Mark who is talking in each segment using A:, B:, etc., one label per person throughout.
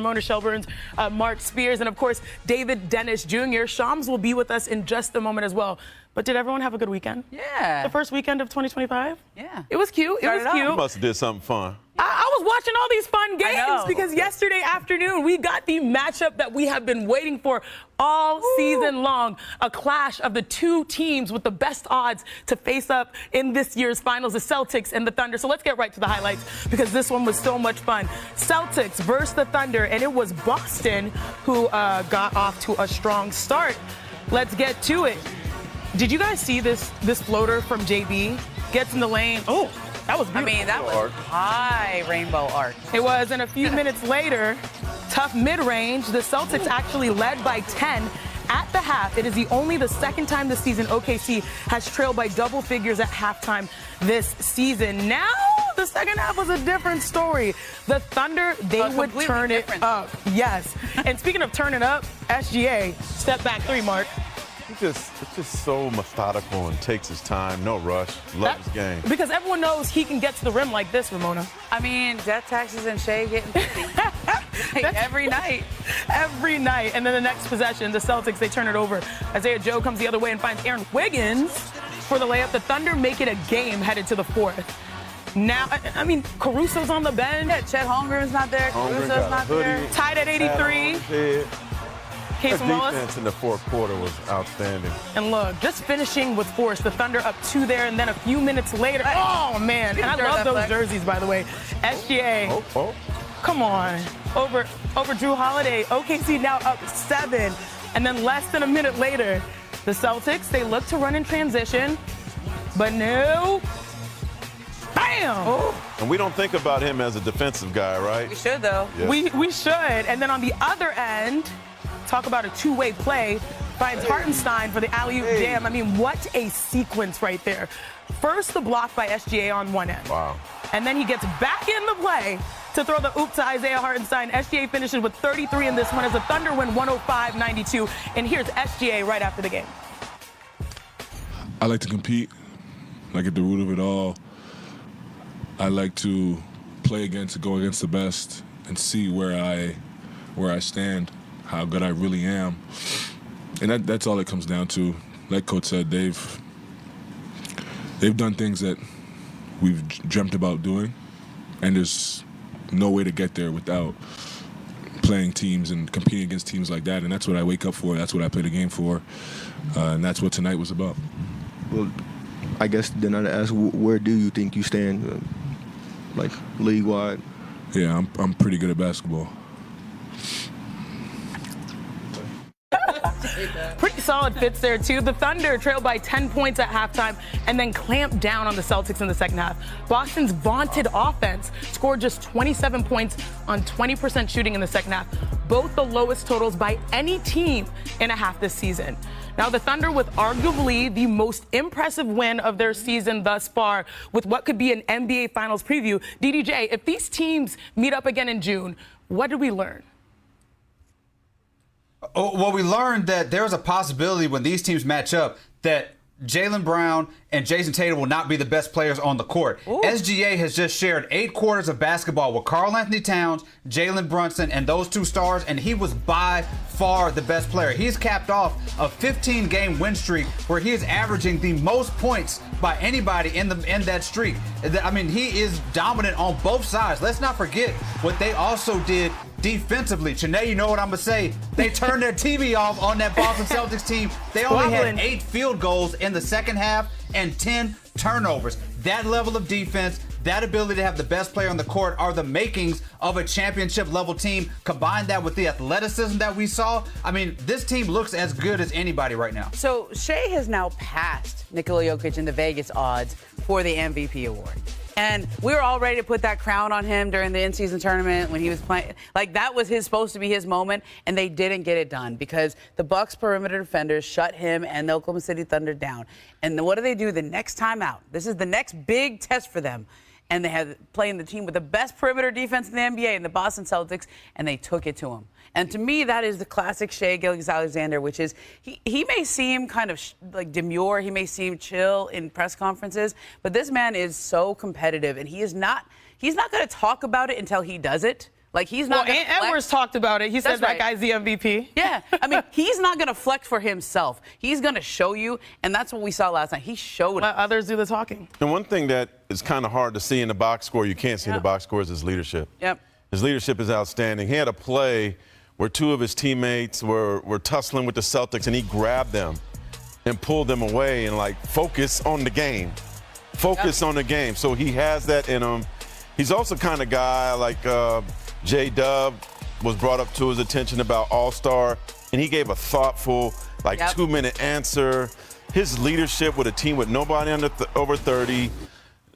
A: Ramona Shelburne's, Mark Spears, and, of course, David Dennis Jr. Shams will be with us in just a moment as well. But did everyone have a good weekend?
B: Yeah.
A: The first weekend of 2025?
B: Yeah.
A: It was cute. It was cute.
C: You must have did something fun.
A: I was watching all these fun games because yesterday afternoon we got the matchup that we have been waiting for all season long. A clash of the two teams with the best odds to face up in this year's finals, the Celtics and the Thunder. So let's get right to the highlights because this one was so much fun. Celtics versus the Thunder, and it was Boston who got off to a strong start. Let's get to it. Did you guys see this floater from JB? Gets in the lane. Oh, that was beautiful.
B: I mean, that was high rainbow arc.
A: It was, and a few minutes later, tough mid-range. The Celtics actually led by 10 at the half. It is only the second time this season OKC has trailed by double figures at halftime this season. Now, the second half was a different story. The Thunder, they would turn it up. Yes. And speaking of turning up, SGA, step back three, Mark.
C: It's just so methodical and takes his time, no rush. Love his game.
A: Because everyone knows he can get to the rim like this, Ramona.
B: I mean, death taxes and Shea getting 50 every night.
A: Every night. And then the next possession, the Celtics, they turn it over. Isaiah Joe comes the other way and finds Aaron Wiggins for the layup. The Thunder make it a game headed to the fourth. Now, I mean, Caruso's on the bench.
B: Yeah, Chet Holmgren's not there. Caruso's not there.
A: Tied at 83.
C: The defense in the fourth quarter was outstanding.
A: And look, just finishing with force. The Thunder up 2 there, and then a few minutes later, oh, man. And I love those jerseys, by the way. SGA. Come on. Over Drew Holiday. OKC now up 7. And then less than a minute later, the Celtics, they look to run in transition. But no. Bam!
C: And we don't think about him as a defensive guy, right?
B: We should, though.
C: Yeah.
A: We should. And then on the other end, talk about a two-way play, finds Hartenstein for the alley-oop jam. I mean, what a sequence right there. First, the block by SGA on one end.
C: Wow.
A: And then he gets back in the play to throw the oop to Isaiah Hartenstein. SGA finishes with 33 in this one as the Thunder win 105-92. And here's SGA right after the game.
D: I like to compete. Like, at the root of it all, I like to play go against the best and see where I stand, how good I really am. And that's all it comes down to. Like Coach said, they've done things that we've dreamt about doing, and there's no way to get there without playing teams and competing against teams like that. And that's what I wake up for. That's what I play the game for. And that's what tonight was about.
E: Well, I guess then I'd ask, where do you think you stand, like league-wide?
D: Yeah, I'm pretty good at basketball.
A: Pretty solid fits there, too. The Thunder trailed by 10 points at halftime and then clamped down on the Celtics in the second half. Boston's vaunted offense scored just 27 points on 20% shooting in the second half, both the lowest totals by any team in a half this season. Now, the Thunder with arguably the most impressive win of their season thus far with what could be an NBA Finals preview. DDJ, if these teams meet up again in June, what did we learn?
F: Well, we learned that there's a possibility when these teams match up that Jaylen Brown and Jason Tatum will not be the best players on the court. Ooh. SGA has just shared 8 quarters of basketball with Karl-Anthony Towns, Jalen Brunson, and those 2 stars, and he was by far the best player. He's capped off a 15-game win streak where he is averaging the most points by anybody in that streak. I mean, he is dominant on both sides. Let's not forget what they also did defensively. Chanae, you know what I'm going to say. They turned their TV off on that Boston Celtics team. They only had 8 field goals in the second half and 10 turnovers. That level of defense, that ability to have the best player on the court are the makings of a championship-level team. Combine that with the athleticism that we saw. I mean, this team looks as good as anybody right now.
B: So Shea has now passed Nikola Jokic in the Vegas odds for the MVP award. And we were all ready to put that crown on him during the in-season tournament when he was playing. Like, that was supposed to be his moment, and they didn't get it done because the Bucks perimeter defenders shut him and the Oklahoma City Thunder down. And what do the next time out? This is the next big test for them. And they had playing the team with the best perimeter defense in the NBA in the Boston Celtics, and they took it to him. And to me, that is the classic Shea Gilgeous-Alexander, which is he may seem kind of like demure, he may seem chill in press conferences, but this man is so competitive, and he's not going to talk about it until he does it. Like, he's not going to flex.
A: Edwards talked about it. He said that guy's the MVP.
B: Yeah. I mean, he's not going to flex for himself. He's going to show you, and that's what we saw last night. He showed
A: Let others do the talking.
C: And one thing that is kind of hard to see in the box score, you can't see in the box score, is his leadership.
B: Yep.
C: His leadership is outstanding. He had a play where two of his teammates were tussling with the Celtics, and he grabbed them and pulled them away and, like, focus on the game. Focus on the game. So he has that in him. He's also kind of guy like J-Dub was brought up to his attention about All-Star, and he gave a thoughtful, like, 2-minute answer. His leadership with a team with nobody over 30,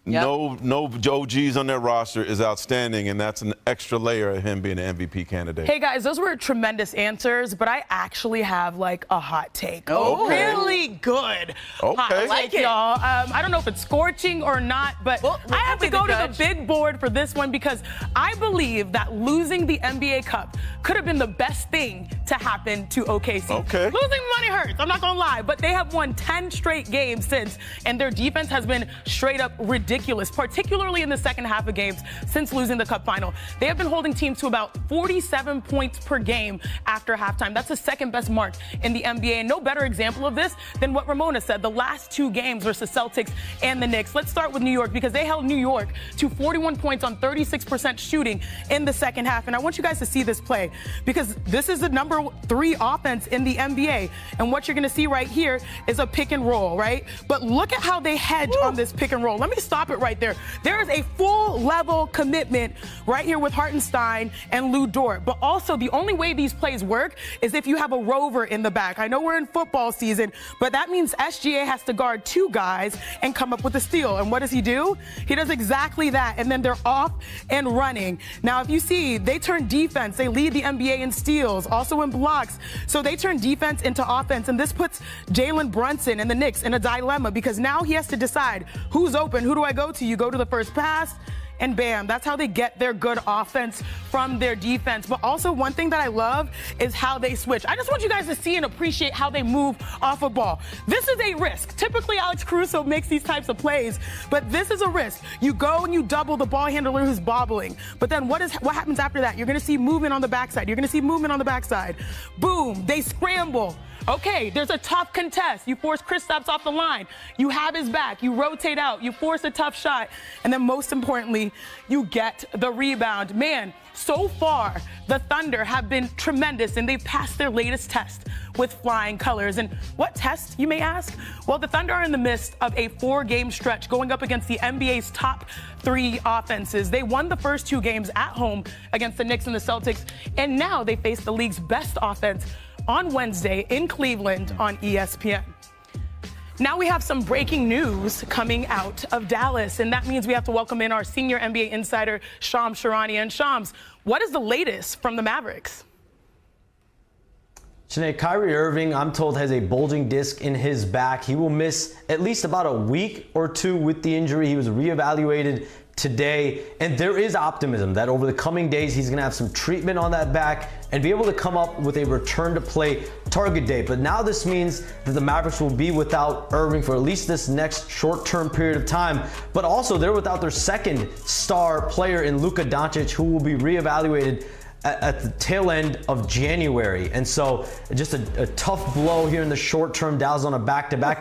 C: no OGs on their roster is outstanding, and that's an extra layer of him being an MVP candidate.
A: Hey, guys, those were tremendous answers, but I actually have, like, a hot take.
B: Oh.
A: Really good hot take, y'all. I don't know if it's scorching or not, but I have to go to the big board for this one because I believe that losing the NBA Cup could have been the best thing to happen to OKC.
C: Okay.
A: Losing money hurts, I'm not going to lie, but they have won 10 straight games since, and their defense has been straight up ridiculous, particularly in the second half of games since losing the Cup final. They have been holding teams to about 47 points per game after halftime. That's the second best mark in the NBA, and no better example of this than what Ramona said, the last two games versus Celtics and the Knicks. Let's start with New York because they held New York to 41 points on 36% shooting in the second half, and I want you guys to see this play because this is the number 3 offense in the NBA, and what you're going to see right here is a pick and roll, right? But look at how they hedge on this pick and roll. Let me stop it right there. There is a full level commitment right here with Hartenstein and Lou Dort. But also the only way these plays work is if you have a rover in the back. I know we're in football season, but that means SGA has to guard 2 guys and come up with a steal. And what does he do? He does exactly that. And then they're off and running. Now, if you see, they turn defense. They lead the NBA in steals, also in blocks. So they turn defense into offense. And this puts Jalen Brunson and the Knicks in a dilemma because now he has to decide who's open. Who do I go to? You go to the first pass, and bam, that's how they get their good offense from their defense. But also one thing that I love is how they switch. I just want you guys to see and appreciate how they move off a ball. This is a risk. Typically, Alex Caruso makes these types of plays, but this is a risk. You go and you double the ball handler who's bobbling. But then what happens after that? You're going to see movement on the backside. You're going to see movement on the backside. Boom, they scramble. Okay, there's a tough contest. You force Kristaps off the line. You have his back. You rotate out. You force a tough shot. And then most importantly, you get the rebound. Man, so far, the Thunder have been tremendous, and they've passed their latest test with flying colors. And what test, you may ask? Well, the Thunder are in the midst of a 4-game stretch going up against the NBA's top 3 offenses. They won the first 2 games at home against the Knicks and the Celtics, and now they face the league's best offense on Wednesday in Cleveland on ESPN. Now we have some breaking news coming out of Dallas, and that means we have to welcome in our senior NBA insider, Shams Charania. And Shams, what is the latest from the Mavericks?
G: Sinead, Kyrie Irving, I'm told, has a bulging disc in his back. He will miss at least about a week or 2 with the injury. He was reevaluated today, and there is optimism that over the coming days he's going to have some treatment on that back and be able to come up with a return to play target date. But now this means that the Mavericks will be without Irving for at least this next short-term period of time, but also they're without their second star player in Luka Doncic, who will be reevaluated at the tail end of January. And so just a tough blow here in the short term. Dallas on a back-to-back.